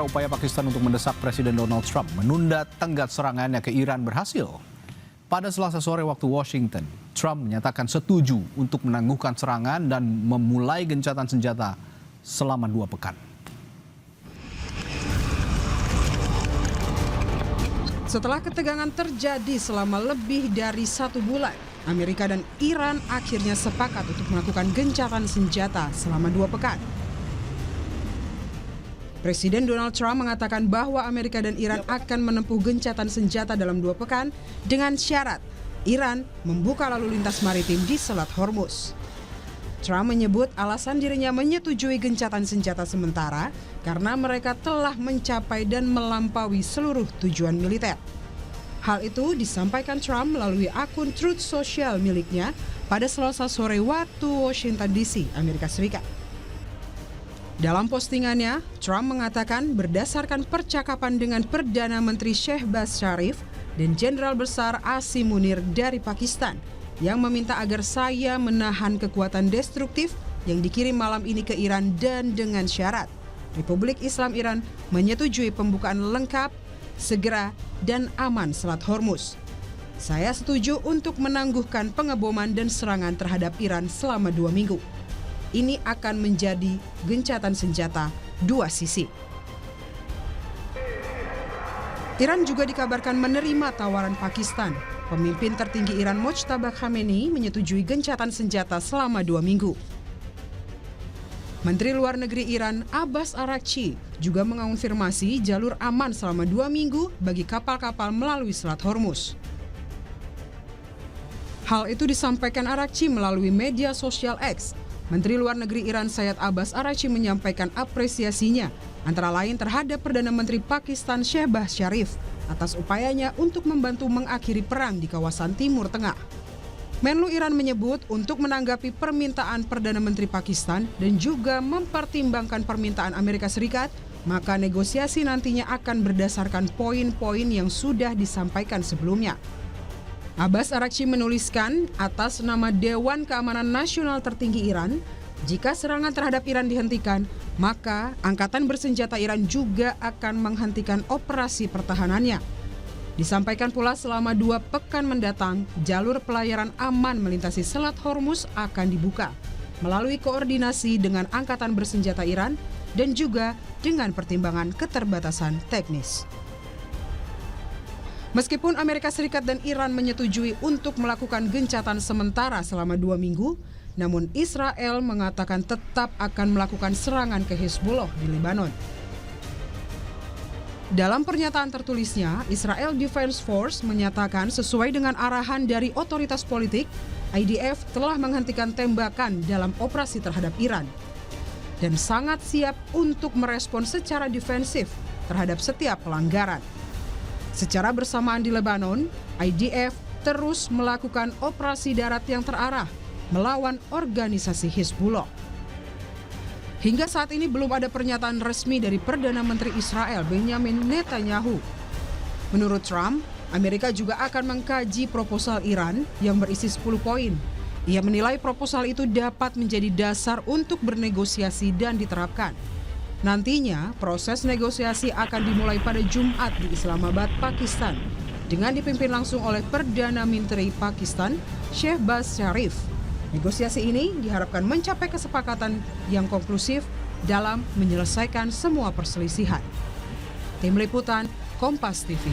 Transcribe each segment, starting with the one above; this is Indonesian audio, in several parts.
Saudara, upaya Pakistan untuk mendesak Presiden Donald Trump menunda tenggat serangannya ke Iran berhasil. Pada Selasa sore waktu Washington, Trump menyatakan setuju untuk menangguhkan serangan dan memulai gencatan senjata selama 2 pekan. Setelah ketegangan terjadi selama lebih dari 1 bulan, Amerika dan Iran akhirnya sepakat untuk melakukan gencatan senjata selama 2 pekan. Presiden Donald Trump mengatakan bahwa Amerika dan Iran akan menempuh gencatan senjata dalam 2 pekan dengan syarat Iran membuka lalu lintas maritim di Selat Hormuz. Trump menyebut alasan dirinya menyetujui gencatan senjata sementara karena mereka telah mencapai dan melampaui seluruh tujuan militer. Hal itu disampaikan Trump melalui akun Truth Social miliknya pada Selasa sore waktu Washington DC, Amerika Serikat. Dalam postingannya, Trump mengatakan berdasarkan percakapan dengan Perdana Menteri Shehbaz Sharif dan Jenderal Besar Asim Munir dari Pakistan yang meminta agar saya menahan kekuatan destruktif yang dikirim malam ini ke Iran dan dengan syarat Republik Islam Iran menyetujui pembukaan lengkap, segera, dan aman Selat Hormuz. Saya setuju untuk menangguhkan pengeboman dan serangan terhadap Iran selama 2 minggu. Ini akan menjadi gencatan senjata 2 sisi. Iran juga dikabarkan menerima tawaran Pakistan. Pemimpin tertinggi Iran Mojtaba Khamenei menyetujui gencatan senjata selama 2 minggu. Menteri Luar Negeri Iran Abbas Araghchi juga mengonfirmasi jalur aman selama 2 minggu bagi kapal-kapal melalui Selat Hormuz. Hal itu disampaikan Araghchi melalui media sosial X. Menteri Luar Negeri Iran Syed Abbas Araghchi menyampaikan apresiasinya antara lain terhadap Perdana Menteri Pakistan Shehbaz Sharif atas upayanya untuk membantu mengakhiri perang di kawasan Timur Tengah. Menlu Iran menyebut untuk menanggapi permintaan Perdana Menteri Pakistan dan juga mempertimbangkan permintaan Amerika Serikat, maka negosiasi nantinya akan berdasarkan poin-poin yang sudah disampaikan sebelumnya. Abbas Araghchi menuliskan atas nama Dewan Keamanan Nasional Tertinggi Iran, jika serangan terhadap Iran dihentikan, maka Angkatan Bersenjata Iran juga akan menghentikan operasi pertahanannya. Disampaikan pula selama 2 pekan mendatang, jalur pelayaran aman melintasi Selat Hormuz akan dibuka melalui koordinasi dengan Angkatan Bersenjata Iran dan juga dengan pertimbangan keterbatasan teknis. Meskipun Amerika Serikat dan Iran menyetujui untuk melakukan gencatan sementara selama 2 minggu, namun Israel mengatakan tetap akan melakukan serangan ke Hezbollah di Lebanon. Dalam pernyataan tertulisnya, Israel Defense Force menyatakan sesuai dengan arahan dari otoritas politik, IDF telah menghentikan tembakan dalam operasi terhadap Iran dan sangat siap untuk merespon secara defensif terhadap setiap pelanggaran. Secara bersamaan di Lebanon, IDF terus melakukan operasi darat yang terarah melawan organisasi Hezbollah. Hingga saat ini belum ada pernyataan resmi dari Perdana Menteri Israel Benjamin Netanyahu. Menurut Trump, Amerika juga akan mengkaji proposal Iran yang berisi 10 poin. Ia menilai proposal itu dapat menjadi dasar untuk bernegosiasi dan diterapkan. Nantinya, proses negosiasi akan dimulai pada Jumat di Islamabad, Pakistan, dengan dipimpin langsung oleh Perdana Menteri Pakistan, Shehbaz Sharif. Negosiasi ini diharapkan mencapai kesepakatan yang konklusif dalam menyelesaikan semua perselisihan. Tim Liputan, Kompas TV.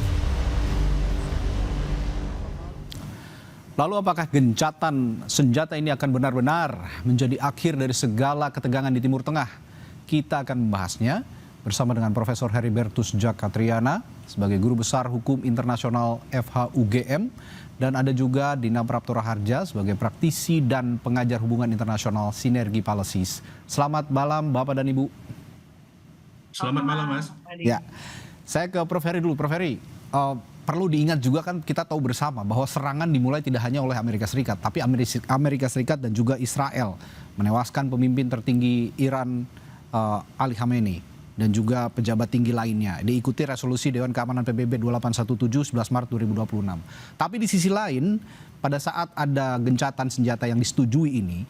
Lalu apakah gencatan senjata ini akan benar-benar menjadi akhir dari segala ketegangan di Timur Tengah? Kita akan membahasnya bersama dengan Profesor Heribertus Jakatriana sebagai Guru Besar Hukum Internasional FH UGM dan ada juga Dina Prapto Raharja sebagai praktisi dan pengajar hubungan internasional Sinergi Policies. Selamat malam Bapak dan Ibu. Selamat malam Mas. Ya, saya ke Prof Heri dulu. Prof Heri, perlu diingat juga kan kita tahu bersama bahwa serangan dimulai tidak hanya oleh Amerika Serikat, tapi Amerika Serikat dan juga Israel menewaskan pemimpin tertinggi Iran Ali Khamenei dan juga pejabat tinggi lainnya. Diikuti resolusi Dewan Keamanan PBB 2817 11 Maret 2026. Tapi di sisi lain, pada saat ada gencatan senjata yang disetujui ini,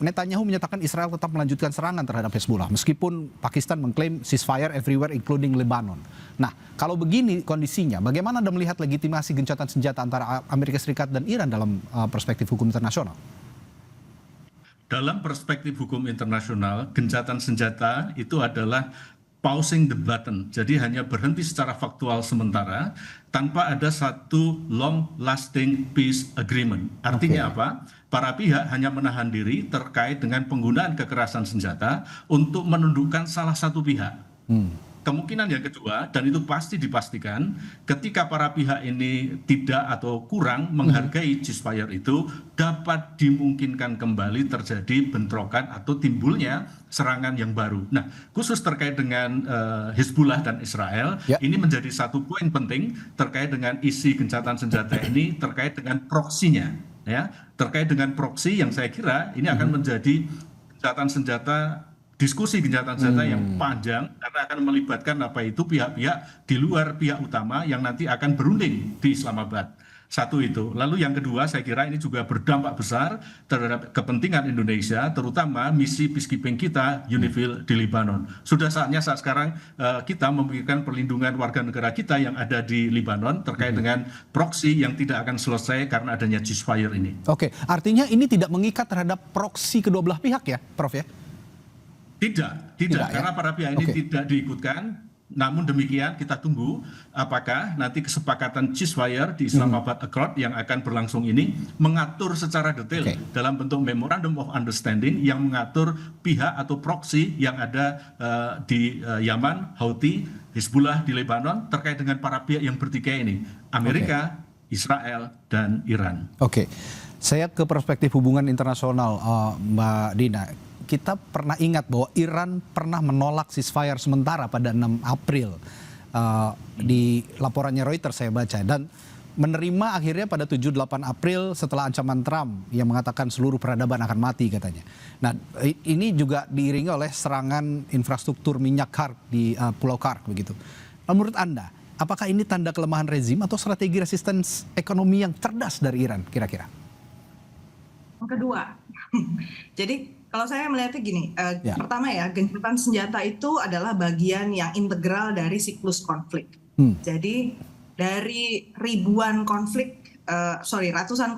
Netanyahu menyatakan Israel tetap melanjutkan serangan terhadap Hezbollah meskipun Pakistan mengklaim ceasefire everywhere including Lebanon. Nah, kalau begini kondisinya, bagaimana Anda melihat legitimasi gencatan senjata antara Amerika Serikat dan Iran dalam perspektif hukum internasional? Dalam perspektif hukum internasional, gencatan senjata itu adalah pausing the button. Jadi hanya berhenti secara faktual sementara tanpa ada satu long lasting peace agreement. Artinya apa? Para pihak hanya menahan diri terkait dengan penggunaan kekerasan senjata untuk menundukkan salah satu pihak. Kemungkinan yang kedua, dan itu pasti dipastikan, ketika para pihak ini tidak atau kurang menghargai ceasefire itu, dapat dimungkinkan kembali terjadi bentrokan atau timbulnya serangan yang baru. Nah, khusus terkait dengan Hezbollah dan Israel, ini menjadi satu poin penting terkait dengan isi gencatan senjata ini, terkait dengan proksinya. Ya, terkait dengan proksi yang saya kira ini akan menjadi gencatan senjata, diskusi gencatan senjata yang panjang karena akan melibatkan pihak-pihak di luar pihak utama yang nanti akan berunding di Islamabad. Satu itu. Lalu yang kedua, saya kira ini juga berdampak besar terhadap kepentingan Indonesia, terutama misi peacekeeping kita UNIFIL di Lebanon. Sudah saatnya saat sekarang kita memikirkan perlindungan warga negara kita yang ada di Lebanon terkait dengan proksi yang tidak akan selesai karena adanya ceasefire ini. Oke, artinya ini tidak mengikat terhadap proksi kedua belah pihak ya, Prof ya? Tidak, ya? karena para pihak ini tidak diikutkan. Namun demikian kita tunggu apakah nanti kesepakatan ceasefire di Islamabad Accord yang akan berlangsung ini mengatur secara detail dalam bentuk Memorandum of Understanding yang mengatur pihak atau proksi yang ada di Yaman, Houthi, Hezbollah di Lebanon terkait dengan para pihak yang bertikai ini, Amerika, Israel, dan Iran. Oke, saya ke perspektif hubungan internasional, Mbak Dina. Kita pernah ingat bahwa Iran pernah menolak ceasefire sementara pada 6 April. Di laporannya Reuters saya baca. Dan menerima akhirnya pada 7-8 April setelah ancaman Trump yang mengatakan seluruh peradaban akan mati katanya. Nah, ini juga diiringi oleh serangan infrastruktur minyak Kark di Pulau Kark begitu. Menurut Anda, apakah ini tanda kelemahan rezim atau strategi resistance ekonomi yang cerdas dari Iran kira-kira? Yang kedua. Jadi kalau saya melihatnya gini, pertama ya, gencatan senjata itu adalah bagian yang integral dari siklus konflik. Jadi dari ratusan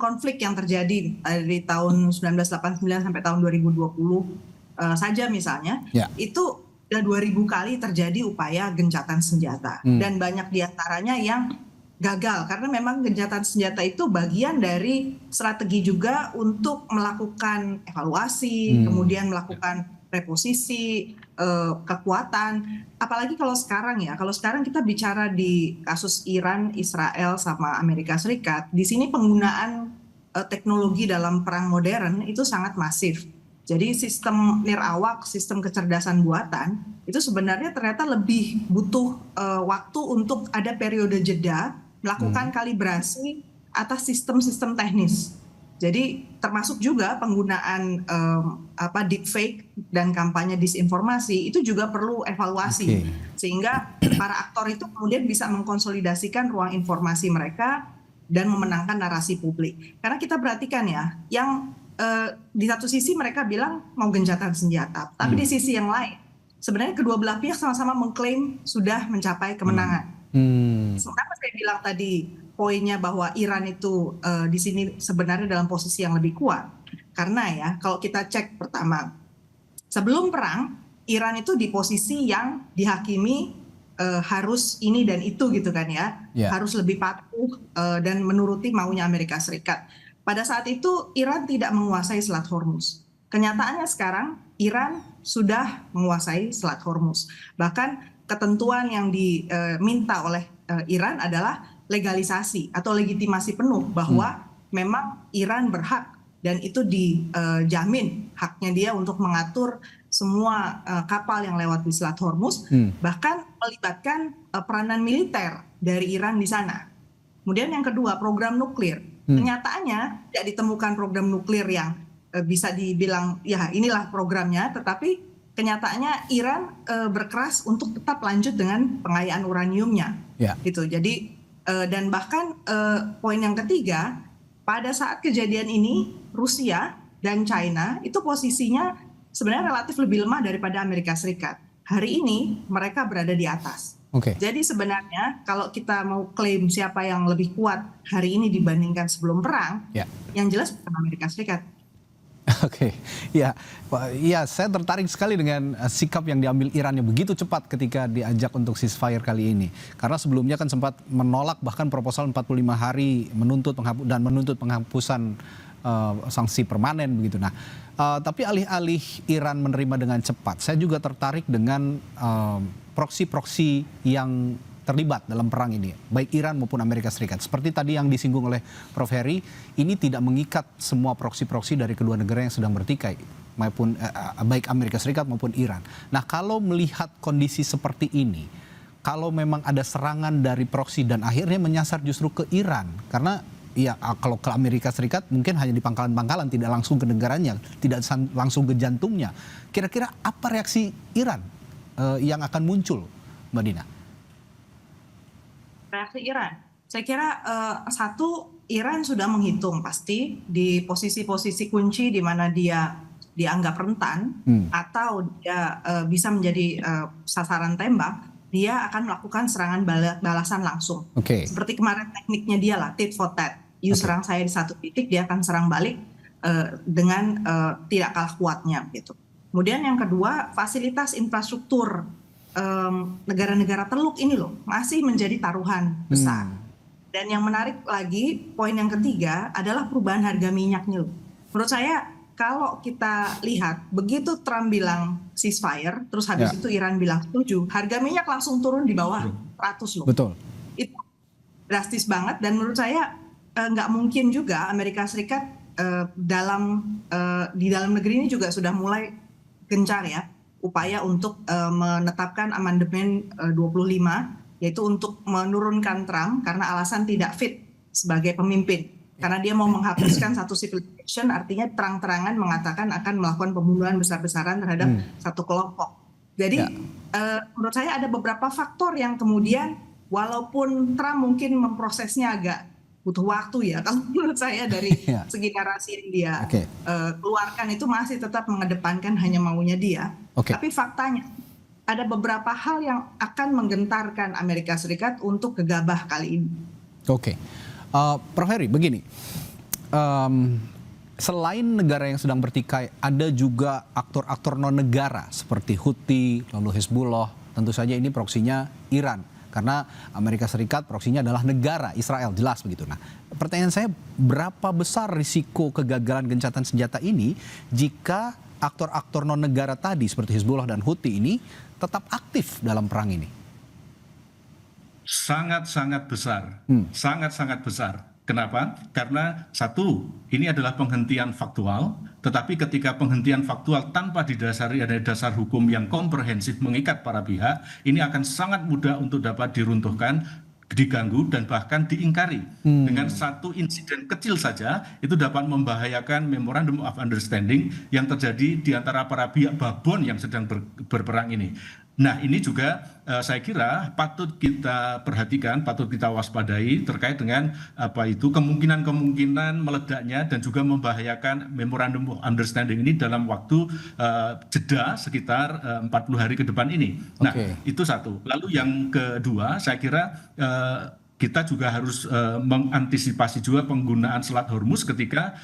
konflik yang terjadi dari tahun 1989 sampai tahun 2020 saja misalnya, itu sudah 2000 kali terjadi upaya gencatan senjata. Dan banyak diantaranya yang gagal karena memang gencatan senjata itu bagian dari strategi juga untuk melakukan evaluasi, kemudian melakukan reposisi kekuatan. Apalagi kalau sekarang kita bicara di kasus Iran, Israel sama Amerika Serikat, di sini penggunaan teknologi dalam perang modern itu sangat masif. Jadi sistem nirawak, sistem kecerdasan buatan itu sebenarnya ternyata lebih butuh waktu untuk ada periode jeda melakukan kalibrasi atas sistem-sistem teknis. Jadi termasuk juga penggunaan deepfake dan kampanye disinformasi itu juga perlu evaluasi sehingga para aktor itu kemudian bisa mengkonsolidasikan ruang informasi mereka dan memenangkan narasi publik. Karena kita perhatikan ya, yang di satu sisi mereka bilang mau gencatan senjata, tapi di sisi yang lain sebenarnya kedua belah pihak sama-sama mengklaim sudah mencapai kemenangan. Kenapa saya bilang tadi poinnya bahwa Iran itu di sini sebenarnya dalam posisi yang lebih kuat? Karena ya kalau kita cek pertama, sebelum perang Iran itu di posisi yang dihakimi harus ini dan itu gitu kan ya, harus lebih patuh dan menuruti maunya Amerika Serikat. Pada saat itu Iran tidak menguasai Selat Hormuz. Kenyataannya sekarang Iran sudah menguasai Selat Hormuz. Bahkan ketentuan yang diminta oleh Iran adalah legalisasi atau legitimasi penuh bahwa memang Iran berhak dan itu dijamin haknya dia untuk mengatur semua kapal yang lewat di Selat Hormuz, bahkan melibatkan peranan militer dari Iran di sana. Kemudian yang kedua, program nuklir. Kenyataannya tidak ditemukan program nuklir yang bisa dibilang ya inilah programnya, tetapi kenyataannya Iran berkeras untuk tetap lanjut dengan pengayaan uraniumnya, gitu. Jadi dan bahkan poin yang ketiga, pada saat kejadian ini Rusia dan China itu posisinya sebenarnya relatif lebih lemah daripada Amerika Serikat. Hari ini mereka berada di atas. Jadi sebenarnya kalau kita mau klaim siapa yang lebih kuat hari ini dibandingkan sebelum perang, yang jelas bukan Amerika Serikat. Ya, saya tertarik sekali dengan sikap yang diambil Iran yang begitu cepat ketika diajak untuk ceasefire kali ini. Karena sebelumnya kan sempat menolak bahkan proposal 45 hari menuntut penghapusan sanksi permanen begitu. Nah, tapi alih-alih Iran menerima dengan cepat, saya juga tertarik dengan proksi-proksi yang terlibat dalam perang ini, baik Iran maupun Amerika Serikat. Seperti tadi yang disinggung oleh Prof. Heri, ini tidak mengikat semua proksi-proksi dari kedua negara yang sedang bertikai, maupun baik Amerika Serikat maupun Iran. Nah, kalau melihat kondisi seperti ini, kalau memang ada serangan dari proksi dan akhirnya menyasar justru ke Iran, karena ya kalau ke Amerika Serikat mungkin hanya di pangkalan-pangkalan, tidak langsung ke negaranya, tidak langsung ke jantungnya. Kira-kira apa reaksi Iran yang akan muncul, Mbak Dina? Reaksi Iran, saya kira satu, Iran sudah menghitung pasti di posisi-posisi kunci di mana dia dianggap rentan atau dia bisa menjadi sasaran tembak, dia akan melakukan serangan balasan langsung. Seperti kemarin tekniknya dia lah, tit for tat. You serang saya di satu titik, dia akan serang balik dengan tidak kalah kuatnya gitu. Kemudian yang kedua, fasilitas infrastruktur negara-negara Teluk ini loh masih menjadi taruhan besar. Dan yang menarik lagi, poin yang ketiga adalah perubahan harga minyaknya loh. Menurut saya kalau kita lihat begitu Trump bilang ceasefire, terus habis itu Iran bilang setuju, harga minyak langsung turun di bawah 100 loh. Betul. Itu drastis banget dan menurut saya nggak mungkin juga Amerika Serikat di dalam negeri ini juga sudah mulai gencar ya upaya untuk menetapkan amandemen 25, yaitu untuk menurunkan Trump karena alasan tidak fit sebagai pemimpin. Karena dia mau menghapuskan satu civilization, artinya terang-terangan mengatakan akan melakukan pembunuhan besar-besaran terhadap satu kelompok. Jadi menurut saya ada beberapa faktor yang kemudian walaupun Trump mungkin memprosesnya agak butuh waktu ya, kalau menurut saya dari segi narasi yang dia keluarkan itu masih tetap mengedepankan hanya maunya dia. Tapi faktanya ada beberapa hal yang akan menggentarkan Amerika Serikat untuk gegabah kali ini. Prof. Heri, begini, selain negara yang sedang bertikai, ada juga aktor-aktor non-negara seperti Houthi, lalu Hezbollah, tentu saja ini proksinya Iran. Karena Amerika Serikat proksinya adalah negara, Israel, jelas begitu. Nah, pertanyaan saya, berapa besar risiko kegagalan gencatan senjata ini jika aktor-aktor non-negara tadi seperti Hezbollah dan Houthi ini tetap aktif dalam perang ini? Sangat-sangat besar, sangat-sangat besar. Kenapa? Karena satu, ini adalah penghentian faktual, tetapi ketika penghentian faktual tanpa didasari ada dasar hukum yang komprehensif mengikat para pihak, ini akan sangat mudah untuk dapat diruntuhkan, diganggu, dan bahkan diingkari. Dengan satu insiden kecil saja, itu dapat membahayakan Memorandum of Understanding yang terjadi di antara para pihak babon yang sedang berperang ini. Nah, ini juga saya kira patut kita perhatikan, patut kita waspadai terkait dengan kemungkinan meledaknya dan juga membahayakan Memorandum of Understanding ini dalam waktu jeda sekitar 40 hari ke depan ini. Nah, itu satu. Lalu yang kedua, saya kira kita juga harus mengantisipasi juga penggunaan Selat Hormuz ketika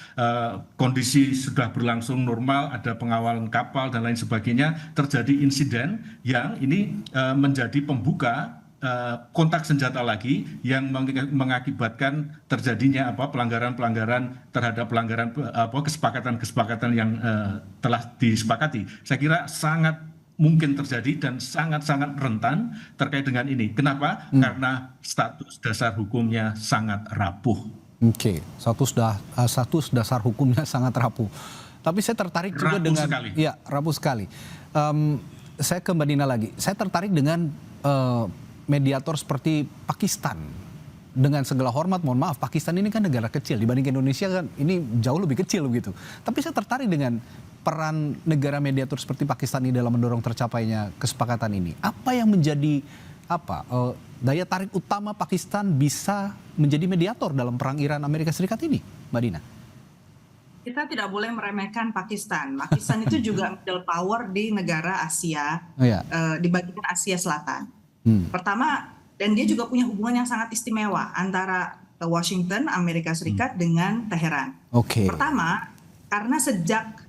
kondisi sudah berlangsung normal, ada pengawalan kapal dan lain sebagainya, terjadi insiden yang ini menjadi pembuka kontak senjata lagi yang mengakibatkan terjadinya pelanggaran-pelanggaran terhadap kesepakatan-kesepakatan yang telah disepakati. Saya kira sangat mungkin terjadi dan sangat-sangat rentan terkait dengan ini. Kenapa? Karena status dasar hukumnya sangat rapuh. Status dasar hukumnya sangat rapuh. Tapi saya tertarik juga dengan rapuh sekali. Saya ke Mbak Dina lagi. Saya tertarik dengan mediator seperti Pakistan. Dengan segala hormat, mohon maaf, Pakistan ini kan negara kecil dibanding Indonesia, kan ini jauh lebih kecil begitu. Tapi saya tertarik dengan peran negara mediator seperti Pakistan ini dalam mendorong tercapainya kesepakatan ini. Apa yang menjadi daya tarik utama Pakistan bisa menjadi mediator dalam perang Iran Amerika Serikat ini, Mbak Dina? Kita tidak boleh meremehkan Pakistan. Pakistan itu juga middle power di negara Asia, di bagian Asia Selatan. Pertama, dan dia juga punya hubungan yang sangat istimewa antara Washington, Amerika Serikat dengan Teheran. Pertama, karena sejak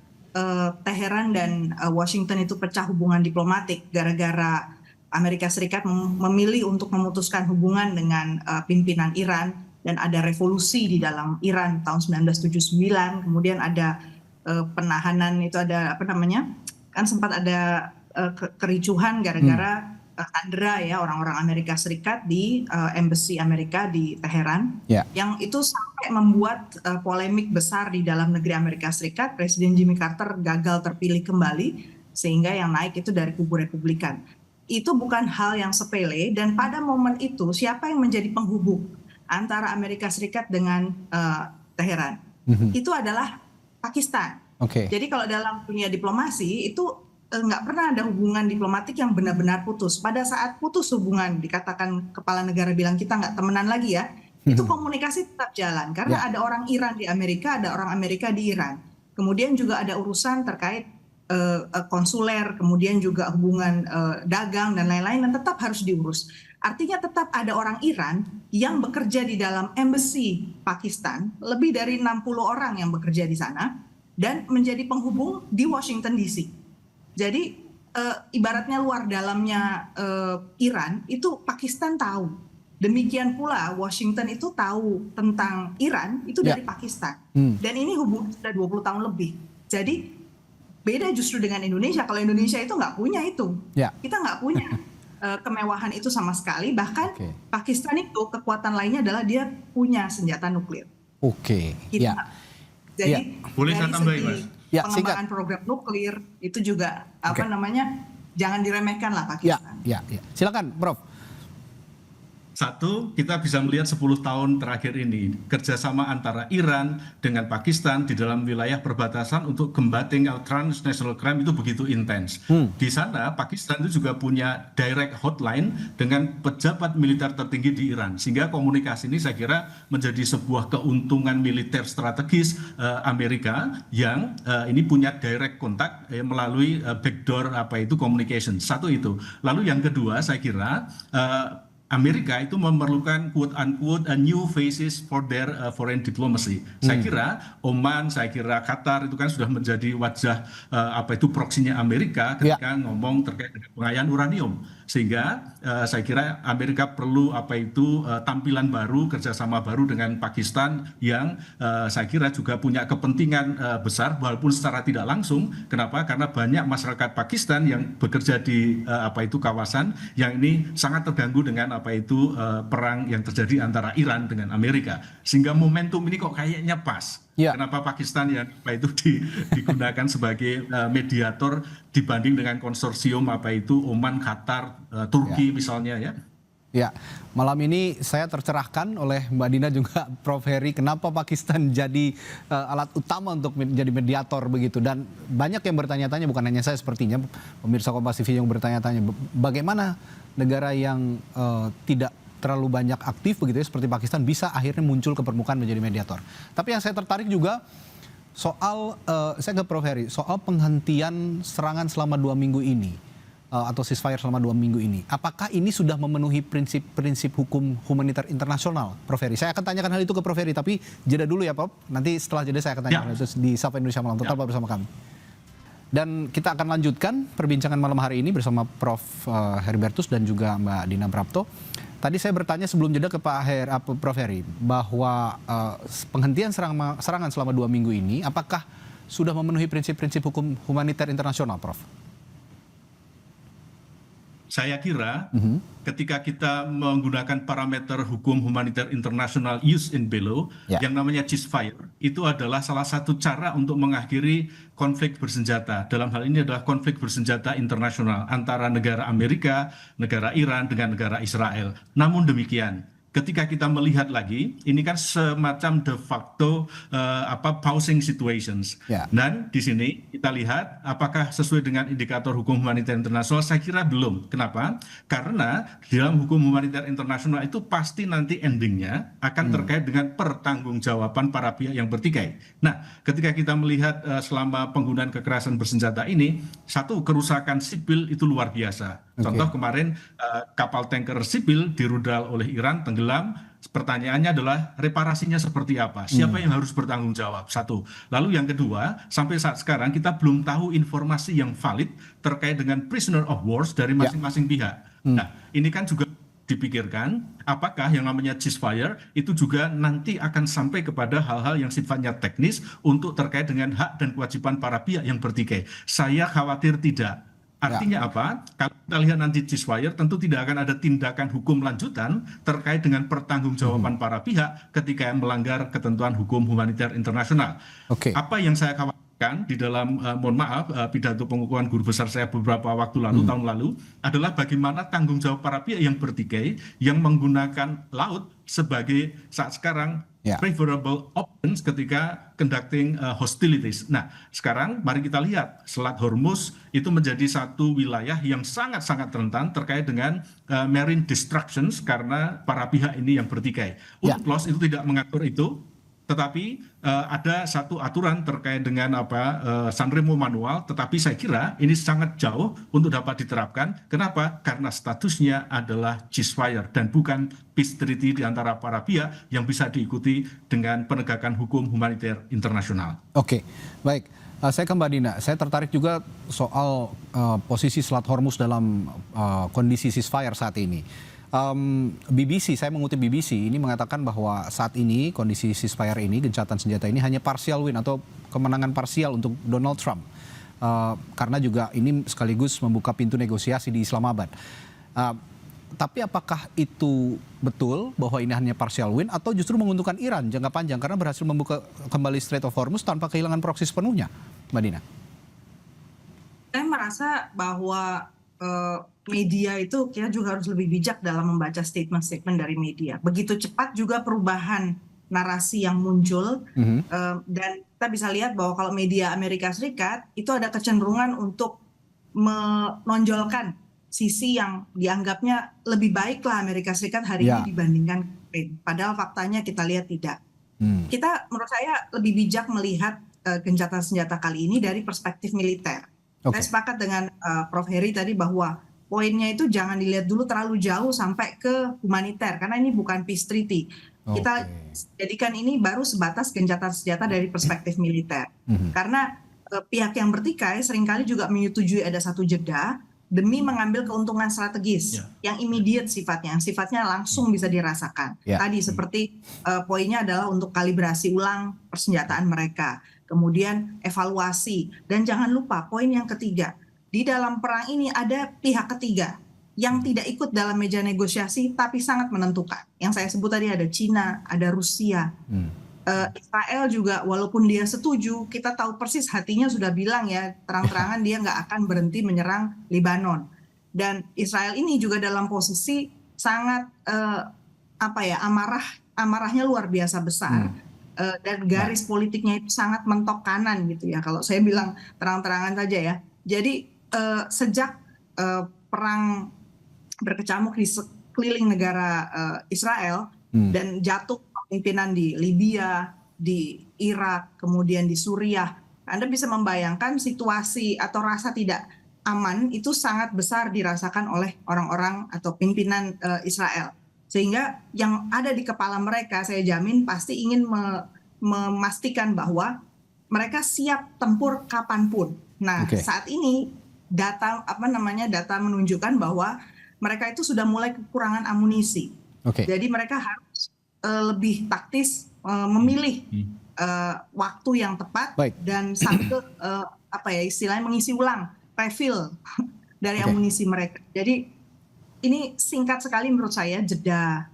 Teheran dan Washington itu pecah hubungan diplomatik gara-gara Amerika Serikat memilih untuk memutuskan hubungan dengan pimpinan Iran, dan ada revolusi di dalam Iran tahun 1979, kemudian ada penahanan, itu ada apa namanya, kan sempat ada kericuhan gara-gara sandera ya orang-orang Amerika Serikat di embassy Amerika di Teheran, yang itu sampai membuat polemik besar di dalam negeri Amerika Serikat. Presiden Jimmy Carter gagal terpilih kembali, sehingga yang naik itu dari kubu Republikan. Itu bukan hal yang sepele, dan pada momen itu siapa yang menjadi penghubung antara Amerika Serikat dengan Teheran? Itu adalah Pakistan. Jadi kalau dalam dunia diplomasi itu nggak pernah ada hubungan diplomatik yang benar-benar putus. Pada saat putus hubungan, dikatakan kepala negara bilang kita nggak temenan lagi ya, itu komunikasi tetap jalan. Karena ada orang Iran di Amerika, ada orang Amerika di Iran. Kemudian juga ada urusan terkait konsuler, kemudian juga hubungan dagang dan lain-lain, dan tetap harus diurus. Artinya tetap ada orang Iran yang bekerja di dalam embassy Pakistan, lebih dari 60 orang yang bekerja di sana, dan menjadi penghubung di Washington DC. Jadi ibaratnya luar dalamnya Iran, itu Pakistan tahu. Demikian pula Washington itu tahu tentang Iran, itu dari Pakistan. Dan ini hubungan sudah 20 tahun lebih. Jadi beda justru dengan Indonesia. Kalau Indonesia itu nggak punya itu. Kita nggak punya kemewahan itu sama sekali. Bahkan Pakistan itu kekuatan lainnya adalah dia punya senjata nuklir. Jadi boleh dari saya tambahin, Mas? Pengembangan program nuklir itu juga apa namanya, jangan diremehkan lah Pakistan. Silakan, Prof. Satu, kita bisa melihat 10 tahun terakhir ini kerjasama antara Iran dengan Pakistan di dalam wilayah perbatasan untuk combating transnational crime itu begitu intens. Di sana Pakistan itu juga punya direct hotline dengan pejabat militer tertinggi di Iran, sehingga komunikasi ini saya kira menjadi sebuah keuntungan militer strategis Amerika yang ini punya direct kontak melalui backdoor communication. Satu itu. Lalu yang kedua, saya kira Amerika itu memerlukan quote-unquote new faces for their foreign diplomacy. Saya kira Oman, saya kira Qatar itu kan sudah menjadi wajah proksinya Amerika ketika ngomong terkait dengan pengayaan uranium. Sehingga saya kira Amerika perlu tampilan baru, kerjasama baru dengan Pakistan yang saya kira juga punya kepentingan besar walaupun secara tidak langsung. Kenapa? Karena banyak masyarakat Pakistan yang bekerja di kawasan yang ini sangat terganggu dengan perang yang terjadi antara Iran dengan Amerika, sehingga momentum ini kok kayaknya pas. Kenapa Pakistan yang digunakan sebagai mediator dibanding dengan konsorsium Oman, Qatar, Turki misalnya ya. Malam ini saya tercerahkan oleh Mbak Dina juga Prof Heri, kenapa Pakistan jadi alat utama untuk menjadi mediator begitu. Dan banyak yang bertanya-tanya, bukan hanya saya sepertinya, pemirsa Kompas TV yang bertanya-tanya, bagaimana negara yang tidak terlalu banyak aktif begitu ya, seperti Pakistan bisa akhirnya muncul ke permukaan menjadi mediator. Tapi yang saya tertarik juga soal, saya ke Prof Heri, soal penghentian serangan selama 2 minggu ini, atau ceasefire selama 2 minggu ini. Apakah ini sudah memenuhi prinsip hukum humaniter internasional, Prof Heri? Saya akan tanyakan hal itu ke Prof Heri, tapi jeda dulu ya, Prof. Nanti setelah jeda saya akan tanyakan itu di Sapa Indonesia Malam. Tetap bersama kami. Dan kita akan lanjutkan perbincangan malam hari ini bersama Prof Heribertus dan juga Mbak Dina Prapto. Tadi saya bertanya sebelum jeda ke Prof Heri bahwa penghentian serangan selama 2 minggu ini apakah sudah memenuhi prinsip-prinsip hukum humaniter internasional, Prof? Saya kira ketika kita menggunakan parameter hukum humaniter internasional jus in bello, yang namanya ceasefire, itu adalah salah satu cara untuk mengakhiri konflik bersenjata. Dalam hal ini adalah konflik bersenjata internasional antara negara Amerika, negara Iran dengan negara Israel. Namun demikian, ketika kita melihat lagi, ini kan semacam de facto pausing situations. Dan di sini kita lihat apakah sesuai dengan indikator hukum humaniter internasional. Saya kira belum. Kenapa? Karena di dalam hukum humaniter internasional itu pasti nanti endingnya akan terkait dengan pertanggungjawaban para pihak yang bertikai. Nah, ketika kita melihat selama penggunaan kekerasan bersenjata ini, satu, kerusakan sipil itu luar biasa. Contoh kemarin kapal tanker sipil dirudal oleh Iran, tenggelam. Pertanyaannya adalah reparasinya seperti apa? Siapa yang harus bertanggung jawab? Satu. Lalu yang kedua, sampai saat sekarang kita belum tahu informasi yang valid terkait dengan prisoner of wars dari masing-masing pihak. Nah, ini kan juga dipikirkan apakah yang namanya ceasefire itu juga nanti akan sampai kepada hal-hal yang sifatnya teknis untuk terkait dengan hak dan kewajiban para pihak yang bertikai. Saya khawatir tidak. Artinya apa? Kalau kita lihat nanti ceasefire, tentu tidak akan ada tindakan hukum lanjutan terkait dengan pertanggungjawaban para pihak ketika melanggar ketentuan hukum humaniter internasional. Apa yang saya khawatirkan di dalam, mohon maaf, pidato pengukuhan guru besar saya beberapa waktu lalu, tahun lalu, adalah bagaimana tanggung jawab para pihak yang bertikai yang menggunakan laut sebagai saat sekarang favorable options ketika conducting hostilities. Nah, sekarang mari kita lihat Selat Hormuz itu menjadi satu wilayah yang sangat-sangat rentan terkait dengan marine distractions karena para pihak ini yang bertikai. UNCLOS itu tidak mengatur itu, tetapi ada satu aturan terkait dengan San Remo manual, tetapi saya kira ini sangat jauh untuk dapat diterapkan. Kenapa? Karena statusnya adalah ceasefire dan bukan peace treaty di antara para pihak yang bisa diikuti dengan penegakan hukum humaniter internasional. Baik. Saya ke Mbak Dina. Saya tertarik juga soal posisi Selat Hormuz dalam kondisi ceasefire saat ini. BBC, saya mengutip BBC, ini mengatakan bahwa saat ini kondisi ceasefire ini, gencatan senjata ini hanya partial win atau kemenangan parsial untuk Donald Trump. Karena juga ini sekaligus membuka pintu negosiasi di Islamabad. Tapi apakah itu betul bahwa ini hanya partial win atau justru menguntungkan Iran jangka panjang karena berhasil membuka kembali Strait of Hormuz tanpa kehilangan proxy sepenuhnya, Mbak Dina? Saya merasa bahwa media itu kita juga harus lebih bijak dalam membaca statement-statement dari media. Begitu cepat juga perubahan narasi yang muncul, dan kita bisa lihat bahwa kalau media Amerika Serikat itu ada kecenderungan untuk menonjolkan sisi yang dianggapnya lebih baiklah Amerika Serikat hari ini dibandingkan Ukraine. Padahal faktanya kita lihat tidak. Kita menurut saya lebih bijak melihat gencatan senjata kali ini dari perspektif militer. Saya sepakat dengan Prof. Heri tadi bahwa poinnya itu jangan dilihat dulu terlalu jauh sampai ke humaniter karena ini bukan peace treaty. Kita jadikan ini baru sebatas gencatan senjata dari perspektif militer. Karena pihak yang bertikai seringkali juga menyetujui ada satu jeda demi mengambil keuntungan strategis yang immediate sifatnya langsung bisa dirasakan. Tadi seperti poinnya adalah untuk kalibrasi ulang persenjataan mereka. Kemudian evaluasi, dan jangan lupa poin yang ketiga, di dalam perang ini ada pihak ketiga yang tidak ikut dalam meja negosiasi tapi sangat menentukan. Yang saya sebut tadi ada Cina, ada Rusia, Israel juga walaupun dia setuju, kita tahu persis hatinya sudah bilang ya terang-terangan dia nggak akan berhenti menyerang Lebanon. Dan Israel ini juga dalam posisi sangat amarahnya luar biasa besar. Dan garis politiknya itu sangat mentok kanan gitu ya kalau saya bilang terang-terangan saja ya. Jadi sejak perang berkecamuk di sekeliling negara Israel dan jatuh pimpinan di Libya, di Irak, kemudian di Suriah, Anda bisa membayangkan situasi atau rasa tidak aman itu sangat besar dirasakan oleh orang-orang atau pimpinan Israel. Sehingga yang ada di kepala mereka saya jamin pasti ingin memastikan bahwa mereka siap tempur kapanpun. Nah, saat ini data menunjukkan bahwa mereka itu sudah mulai kekurangan amunisi. Jadi mereka harus lebih taktis memilih waktu yang tepat dan sambil istilahnya mengisi ulang refill dari amunisi mereka. Jadi ini singkat sekali menurut saya jeda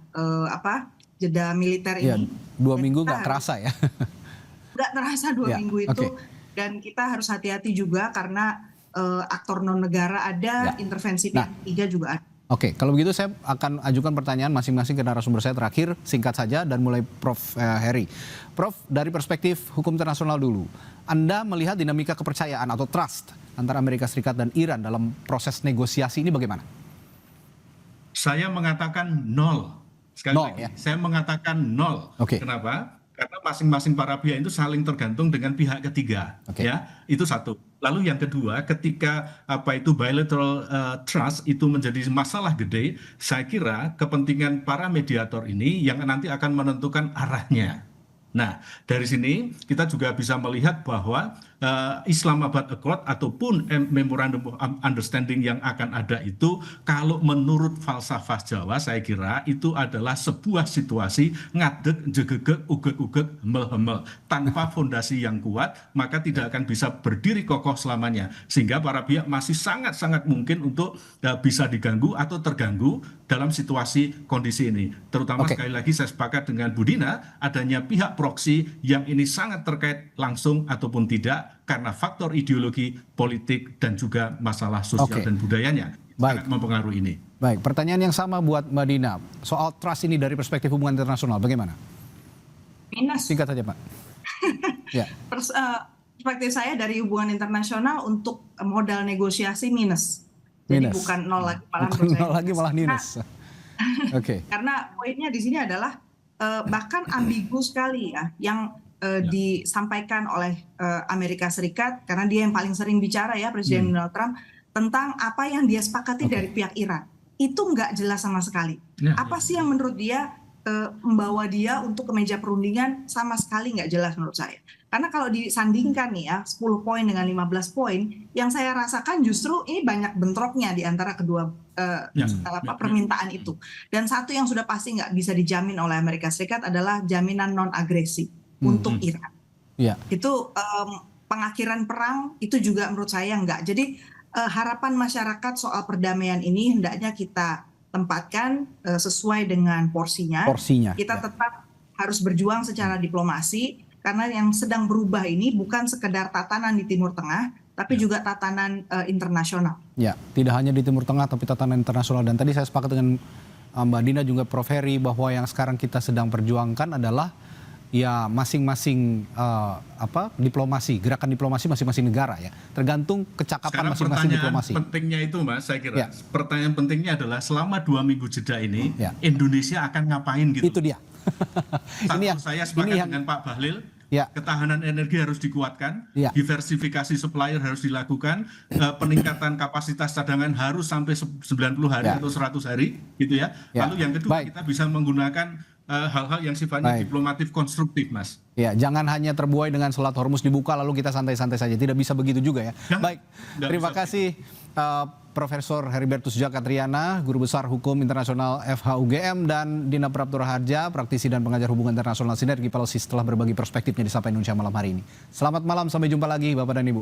militer ini. 2 minggu nggak terasa ya? Nggak terasa 2 minggu itu. Dan kita harus hati-hati juga karena aktor non negara ada, intervensi pihak ketiga juga ada. Oke, kalau begitu saya akan ajukan pertanyaan masing-masing ke narasumber saya terakhir, singkat saja, dan mulai Prof. Heri. Prof, dari perspektif hukum internasional dulu, Anda melihat dinamika kepercayaan atau trust antara Amerika Serikat dan Iran dalam proses negosiasi ini bagaimana? Saya mengatakan nol. Sekali Nol, lagi, ya? saya mengatakan nol. Oke. Kenapa? Karena masing-masing para pihak itu saling tergantung dengan pihak ketiga. Oke. Ya, itu satu. Lalu yang kedua, ketika bilateral trust itu menjadi masalah gede, saya kira kepentingan para mediator ini yang nanti akan menentukan arahnya. Nah, dari sini kita juga bisa melihat bahwa Islamabad Accord ataupun Memorandum of Understanding yang akan ada itu, kalau menurut falsafah Jawa, saya kira itu adalah sebuah situasi ngadeg, jegegeg, ugeg-ugeg, mel-mel. Tanpa fondasi yang kuat, maka tidak akan bisa berdiri kokoh selamanya. Sehingga para pihak masih sangat-sangat mungkin untuk bisa diganggu atau terganggu dalam situasi kondisi ini. Terutama sekali lagi saya sepakat dengan Bu Dina, adanya pihak proksi yang ini sangat terkait langsung ataupun tidak karena faktor ideologi, politik, dan juga masalah sosial dan budayanya sangat mempengaruhi ini. Baik, pertanyaan yang sama buat Mbak Dina. Soal trust ini dari perspektif hubungan internasional, bagaimana? Minus. Singkat saja, Pak. Ya. Perspektif saya dari hubungan internasional untuk modal negosiasi minus. Jadi bukan nol lagi, malah bukan nol lagi, malah minus. Oke. Karena poinnya di sini adalah bahkan ambigu sekali ya yang disampaikan oleh Amerika Serikat, karena dia yang paling sering bicara ya, Presiden Donald Trump, tentang apa yang dia sepakati dari pihak Iran. Itu nggak jelas sama sekali. Apa sih yang menurut dia membawa dia untuk ke meja perundingan, sama sekali nggak jelas menurut saya. Karena kalau disandingkan nih ya, 10 poin dengan 15 poin, yang saya rasakan justru ini banyak bentroknya di antara kedua permintaan itu. Dan satu yang sudah pasti nggak bisa dijamin oleh Amerika Serikat adalah jaminan non-agresi untuk Iran. Itu pengakhiran perang itu juga menurut saya nggak. Jadi harapan masyarakat soal perdamaian ini hendaknya kita tempatkan sesuai dengan porsinya. Kita tetap harus berjuang secara diplomasi, karena yang sedang berubah ini bukan sekedar tatanan di Timur Tengah, tapi juga tatanan internasional. Ya, tidak hanya di Timur Tengah, tapi tatanan internasional. Dan tadi saya sepakat dengan Mbak Dina juga Prof. Heri bahwa yang sekarang kita sedang perjuangkan adalah ya masing-masing diplomasi, gerakan diplomasi masing-masing negara ya. Tergantung kecakapan masing-masing diplomasi. Pentingnya itu Mas, saya kira. Pertanyaan pentingnya adalah selama 2 minggu jeda ini Indonesia akan ngapain gitu. Itu dia. Saya sepakat dengan Pak Bahlil. Ketahanan energi harus dikuatkan, diversifikasi supplier harus dilakukan, peningkatan kapasitas cadangan harus sampai 90 hari atau 100 hari gitu ya. Lalu yang kedua kita bisa menggunakan hal-hal yang sifatnya diplomatif konstruktif, Mas. Ya, jangan hanya terbuai dengan Selat Hormuz dibuka lalu kita santai-santai saja. Tidak bisa begitu juga ya. Terima kasih Profesor Heribertus Jakatriana, Guru Besar Hukum Internasional FHUGM, dan Dina Praptura Harja, praktisi dan pengajar hubungan internasional Sinergi Policy, telah berbagi perspektifnya di Sapa Indonesia malam hari ini. Selamat malam, sampai jumpa lagi Bapak dan Ibu.